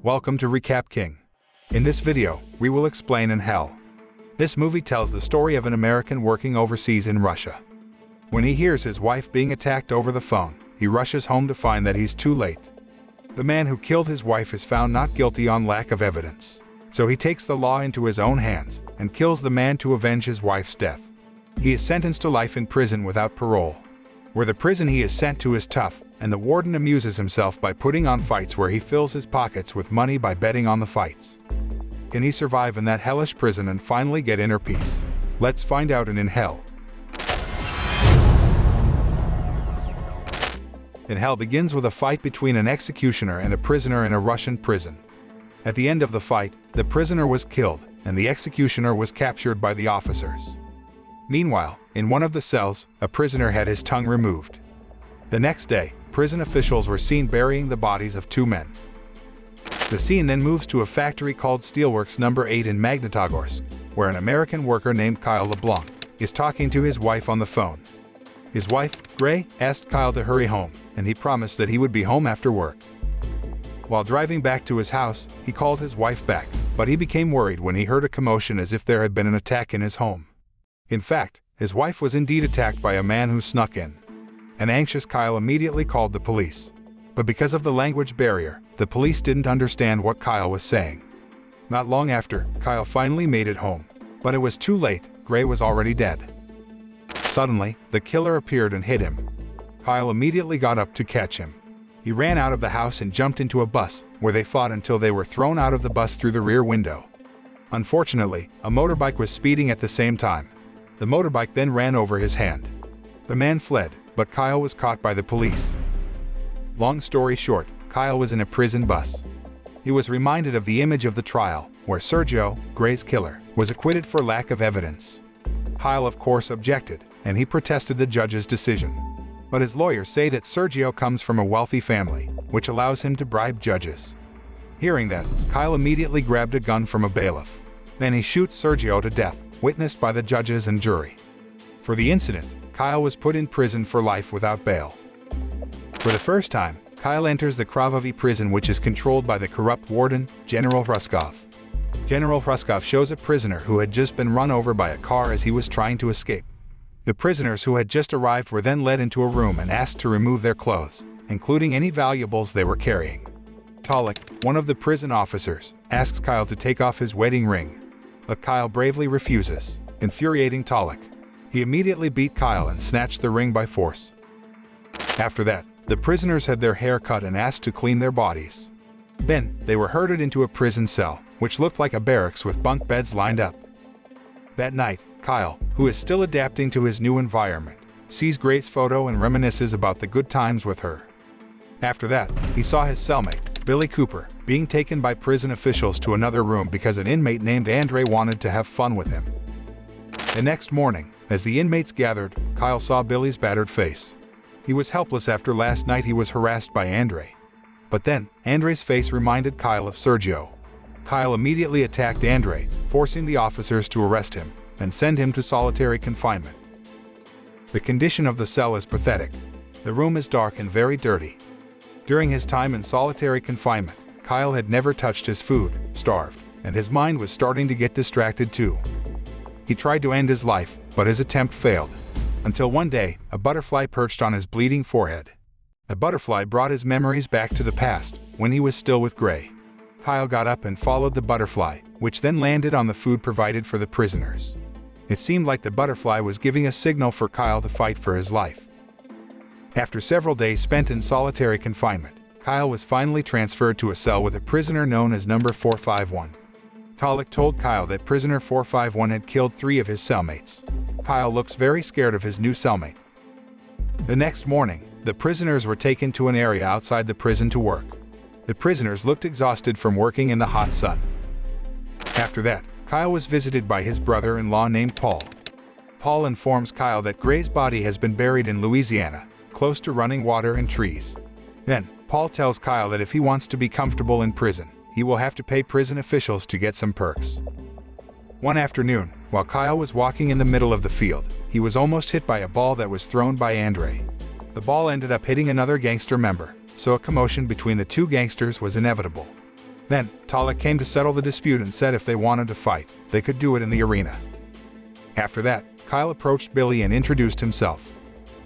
Welcome to Recap King. In this video, we will explain In Hell. This movie tells the story of an American working overseas in Russia. When he hears his wife being attacked over the phone, he rushes home to find that he's too late. The man who killed his wife is found not guilty on lack of evidence, so he takes the law into his own hands and kills the man to avenge his wife's death. He is sentenced to life in prison without parole. Where the prison he is sent to is tough, and the warden amuses himself by putting on fights where he fills his pockets with money by betting on the fights. Can he survive in that hellish prison and finally get inner peace? Let's find out in Hell. In Hell begins with a fight between an executioner and a prisoner in a Russian prison. At the end of the fight, the prisoner was killed, and the executioner was captured by the officers. Meanwhile, in one of the cells, a prisoner had his tongue removed. The next day, prison officials were seen burying the bodies of two men. The scene then moves to a factory called Steelworks No. 8 in Magnitogorsk, where an American worker named Kyle LeBlanc is talking to his wife on the phone. His wife, Gray, asked Kyle to hurry home, and he promised that he would be home after work. While driving back to his house, he called his wife back, but he became worried when he heard a commotion as if there had been an attack in his home. In fact, his wife was indeed attacked by a man who snuck in. An anxious Kyle immediately called the police. But because of the language barrier, the police didn't understand what Kyle was saying. Not long after, Kyle finally made it home. But it was too late, Gray was already dead. Suddenly, the killer appeared and hit him. Kyle immediately got up to catch him. He ran out of the house and jumped into a bus, where they fought until they were thrown out of the bus through the rear window. Unfortunately, a motorbike was speeding at the same time. The motorbike then ran over his hand. The man fled, but Kyle was caught by the police. Long story short, Kyle was in a prison bus. He was reminded of the image of the trial, where Sergio, Gray's killer, was acquitted for lack of evidence. Kyle of course objected, and he protested the judge's decision. But his lawyers say that Sergio comes from a wealthy family, which allows him to bribe judges. Hearing that, Kyle immediately grabbed a gun from a bailiff. Then he shoots Sergio to death, witnessed by the judges and jury. For the incident, Kyle was put in prison for life without bail. For the first time, Kyle enters the Kravovy prison, which is controlled by the corrupt warden, General Ruskov. General Ruskov shows a prisoner who had just been run over by a car as he was trying to escape. The prisoners who had just arrived were then led into a room and asked to remove their clothes, including any valuables they were carrying. Tolik, one of the prison officers, asks Kyle to take off his wedding ring. But Kyle bravely refuses, infuriating Tolik. He immediately beat Kyle and snatched the ring by force. After that, the prisoners had their hair cut and asked to clean their bodies. Then, they were herded into a prison cell, which looked like a barracks with bunk beds lined up. That night, Kyle, who is still adapting to his new environment, sees Gray's photo and reminisces about the good times with her. After that, he saw his cellmate, Billy Cooper, being taken by prison officials to another room because an inmate named Andre wanted to have fun with him. The next morning, as the inmates gathered, Kyle saw Billy's battered face. He was helpless after last night he was harassed by Andre. But then, Andre's face reminded Kyle of Sergio. Kyle immediately attacked Andre, forcing the officers to arrest him and send him to solitary confinement. The condition of the cell is pathetic. The room is dark and very dirty. During his time in solitary confinement, Kyle had never touched his food, starved, and his mind was starting to get distracted too. He tried to end his life, but his attempt failed. Until one day, a butterfly perched on his bleeding forehead. The butterfly brought his memories back to the past, when he was still with Gray. Kyle got up and followed the butterfly, which then landed on the food provided for the prisoners. It seemed like the butterfly was giving a signal for Kyle to fight for his life. After several days spent in solitary confinement, Kyle was finally transferred to a cell with a prisoner known as No. 451. Tolik told Kyle that prisoner 451 had killed 3 of his cellmates. Kyle looks very scared of his new cellmate. The next morning, the prisoners were taken to an area outside the prison to work. The prisoners looked exhausted from working in the hot sun. After that, Kyle was visited by his brother-in-law named Paul. Paul informs Kyle that Gray's body has been buried in Louisiana, close to running water and trees. Then, Paul tells Kyle that if he wants to be comfortable in prison, he will have to pay prison officials to get some perks. One afternoon, while Kyle was walking in the middle of the field, he was almost hit by a ball that was thrown by Andre. The ball ended up hitting another gangster member, so a commotion between the two gangsters was inevitable. Then, Tala came to settle the dispute and said if they wanted to fight, they could do it in the arena. After that, Kyle approached Billy and introduced himself.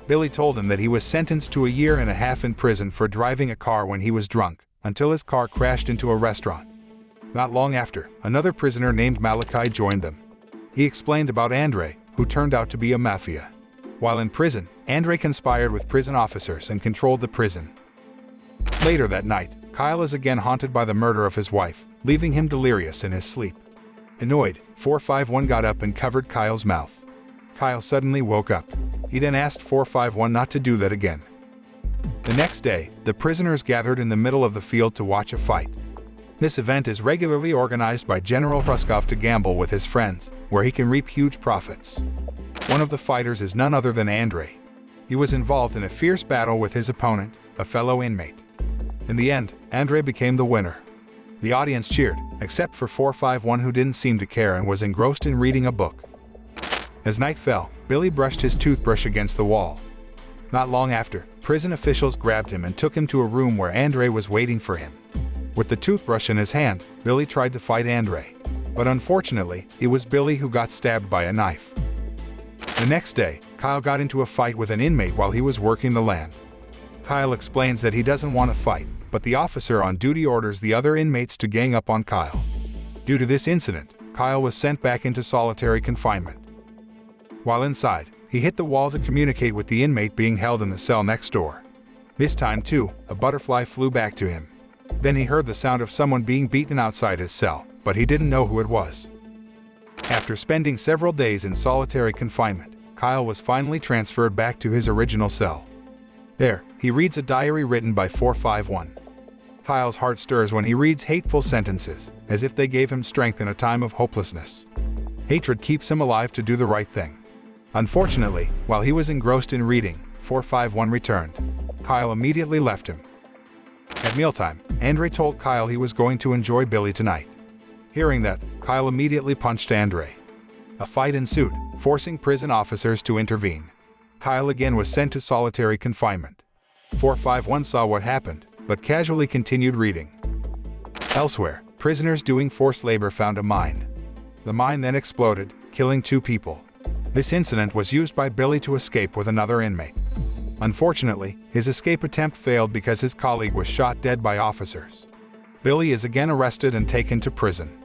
Billy told him that he was sentenced to 1.5 years in prison for driving a car when he was drunk, until his car crashed into a restaurant. Not long after, another prisoner named Malachi joined them. He explained about Andre, who turned out to be a Mafia. While in prison, Andre conspired with prison officers and controlled the prison. Later that night, Kyle is again haunted by the murder of his wife, leaving him delirious in his sleep. Annoyed, 451 got up and covered Kyle's mouth. Kyle suddenly woke up. He then asked 451 not to do that again. The next day, the prisoners gathered in the middle of the field to watch a fight. This event is regularly organized by General Ruskov to gamble with his friends, where he can reap huge profits. One of the fighters is none other than Andre. He was involved in a fierce battle with his opponent, a fellow inmate. In the end, Andre became the winner. The audience cheered, except for 451 who didn't seem to care and was engrossed in reading a book. As night fell, Billy brushed his toothbrush against the wall. Not long after, prison officials grabbed him and took him to a room where Andre was waiting for him. With the toothbrush in his hand, Billy tried to fight Andre. But unfortunately, it was Billy who got stabbed by a knife. The next day, Kyle got into a fight with an inmate while he was working the land. Kyle explains that he doesn't want to fight, but the officer on duty orders the other inmates to gang up on Kyle. Due to this incident, Kyle was sent back into solitary confinement. While inside, he hit the wall to communicate with the inmate being held in the cell next door. This time too, a butterfly flew back to him. Then he heard the sound of someone being beaten outside his cell, but he didn't know who it was. After spending several days in solitary confinement, Kyle was finally transferred back to his original cell. There, he reads a diary written by 451. Kyle's heart stirs when he reads hateful sentences, as if they gave him strength in a time of hopelessness. Hatred keeps him alive to do the right thing. Unfortunately, while he was engrossed in reading, 451 returned. Kyle immediately left him. At mealtime, Andre told Kyle he was going to enjoy Billy tonight. Hearing that, Kyle immediately punched Andre. A fight ensued, forcing prison officers to intervene. Kyle again was sent to solitary confinement. 451 saw what happened, but casually continued reading. Elsewhere, prisoners doing forced labor found a mine. The mine then exploded, killing 2 people. This incident was used by Billy to escape with another inmate. Unfortunately, his escape attempt failed because his colleague was shot dead by officers. Billy is again arrested and taken to prison.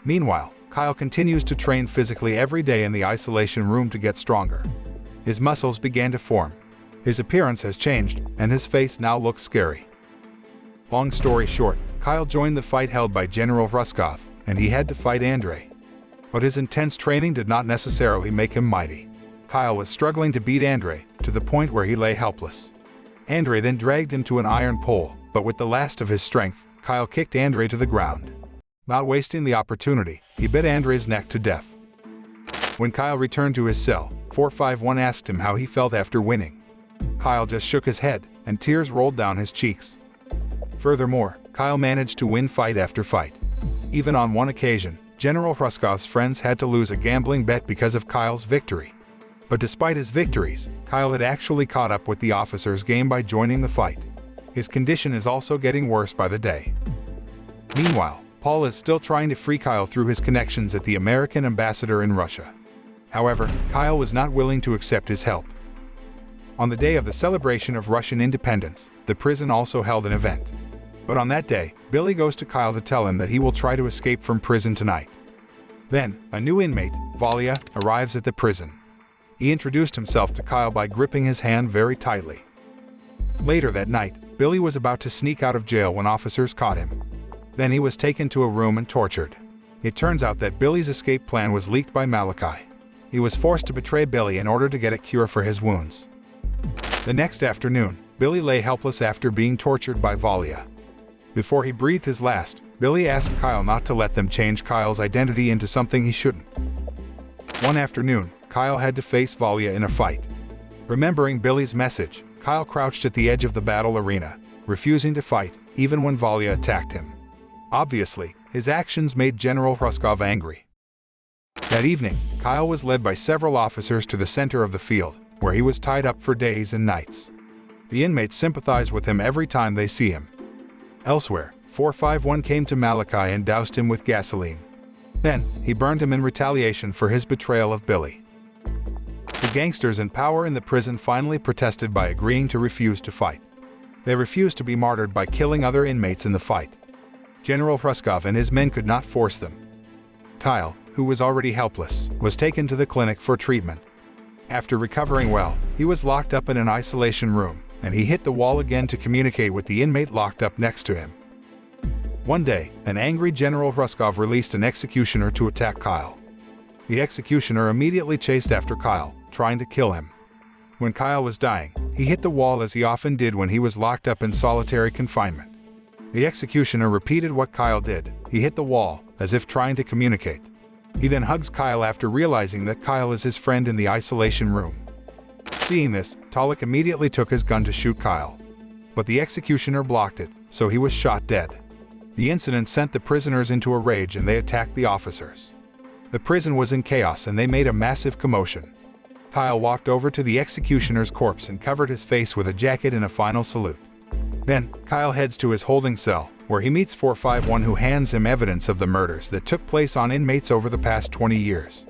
Meanwhile, Kyle continues to train physically every day in the isolation room to get stronger. His muscles began to form. His appearance has changed, and his face now looks scary. Long story short, Kyle joined the fight held by General Ruskov, and he had to fight Andre. But his intense training did not necessarily make him mighty. Kyle was struggling to beat Andre, to the point where he lay helpless. Andre then dragged him to an iron pole, but with the last of his strength, Kyle kicked Andre to the ground. Not wasting the opportunity, he bit Andre's neck to death. When Kyle returned to his cell, 451 asked him how he felt after winning. Kyle just shook his head, and tears rolled down his cheeks. Furthermore, Kyle managed to win fight after fight. Even on one occasion, General Ruskov's friends had to lose a gambling bet because of Kyle's victory. But despite his victories, Kyle had actually caught up with the officers' game by joining the fight. His condition is also getting worse by the day. Meanwhile, Paul is still trying to free Kyle through his connections at the American ambassador in Russia. However, Kyle was not willing to accept his help. On the day of the celebration of Russian independence, the prison also held an event. But on that day, Billy goes to Kyle to tell him that he will try to escape from prison tonight. Then, a new inmate, Valia, arrives at the prison. He introduced himself to Kyle by gripping his hand very tightly. Later that night, Billy was about to sneak out of jail when officers caught him. Then he was taken to a room and tortured. It turns out that Billy's escape plan was leaked by Malachi. He was forced to betray Billy in order to get a cure for his wounds. The next afternoon, Billy lay helpless after being tortured by Valia. Before he breathed his last, Billy asked Kyle not to let them change Kyle's identity into something he shouldn't. One afternoon, Kyle had to face Valia in a fight. Remembering Billy's message, Kyle crouched at the edge of the battle arena, refusing to fight, even when Valia attacked him. Obviously, his actions made General Ruskov angry. That evening, Kyle was led by several officers to the center of the field, where he was tied up for days and nights. The inmates sympathize with him every time they see him. Elsewhere, 451 came to Malachi and doused him with gasoline. Then, he burned him in retaliation for his betrayal of Billy. The gangsters in power in the prison finally protested by agreeing to refuse to fight. They refused to be martyred by killing other inmates in the fight. General Hruskov and his men could not force them. Kyle, who was already helpless, was taken to the clinic for treatment. After recovering well, he was locked up in an isolation room, and he hit the wall again to communicate with the inmate locked up next to him. One day, an angry General Hruskov released an executioner to attack Kyle. The executioner immediately chased after Kyle, trying to kill him. When Kyle was dying, he hit the wall as he often did when he was locked up in solitary confinement. The executioner repeated what Kyle did. He hit the wall, as if trying to communicate. He then hugs Kyle after realizing that Kyle is his friend in the isolation room. Seeing this, Talik immediately took his gun to shoot Kyle. But the executioner blocked it, so he was shot dead. The incident sent the prisoners into a rage and they attacked the officers. The prison was in chaos and they made a massive commotion. Kyle walked over to the executioner's corpse and covered his face with a jacket in a final salute. Then, Kyle heads to his holding cell, where he meets 451 who hands him evidence of the murders that took place on inmates over the past 20 years.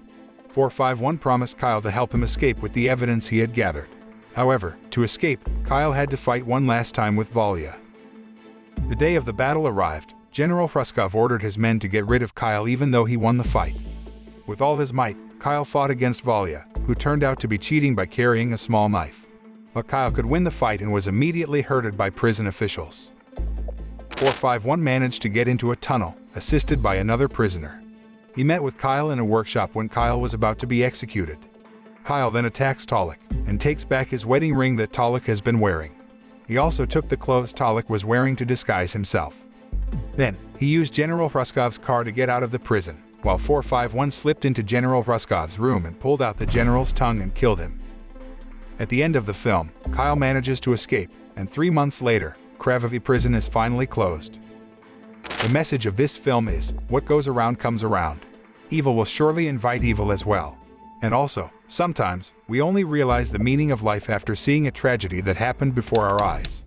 451 promised Kyle to help him escape with the evidence he had gathered. However, to escape, Kyle had to fight one last time with Volya. The day of the battle arrived. General Hruskov ordered his men to get rid of Kyle even though he won the fight. With all his might, Kyle fought against Volya, who turned out to be cheating by carrying a small knife. But Kyle could win the fight and was immediately herded by prison officials. 451 managed to get into a tunnel, assisted by another prisoner. He met with Kyle in a workshop when Kyle was about to be executed. Kyle then attacks Talik and takes back his wedding ring that Talik has been wearing. He also took the clothes Talik was wearing to disguise himself. Then, he used General Hruskov's car to get out of the prison, while 451 slipped into General Hruskov's room and pulled out the general's tongue and killed him. At the end of the film, Kyle manages to escape, and 3 months later, Kravovy prison is finally closed. The message of this film is, what goes around comes around. Evil will surely invite evil as well. And also, sometimes, we only realize the meaning of life after seeing a tragedy that happened before our eyes.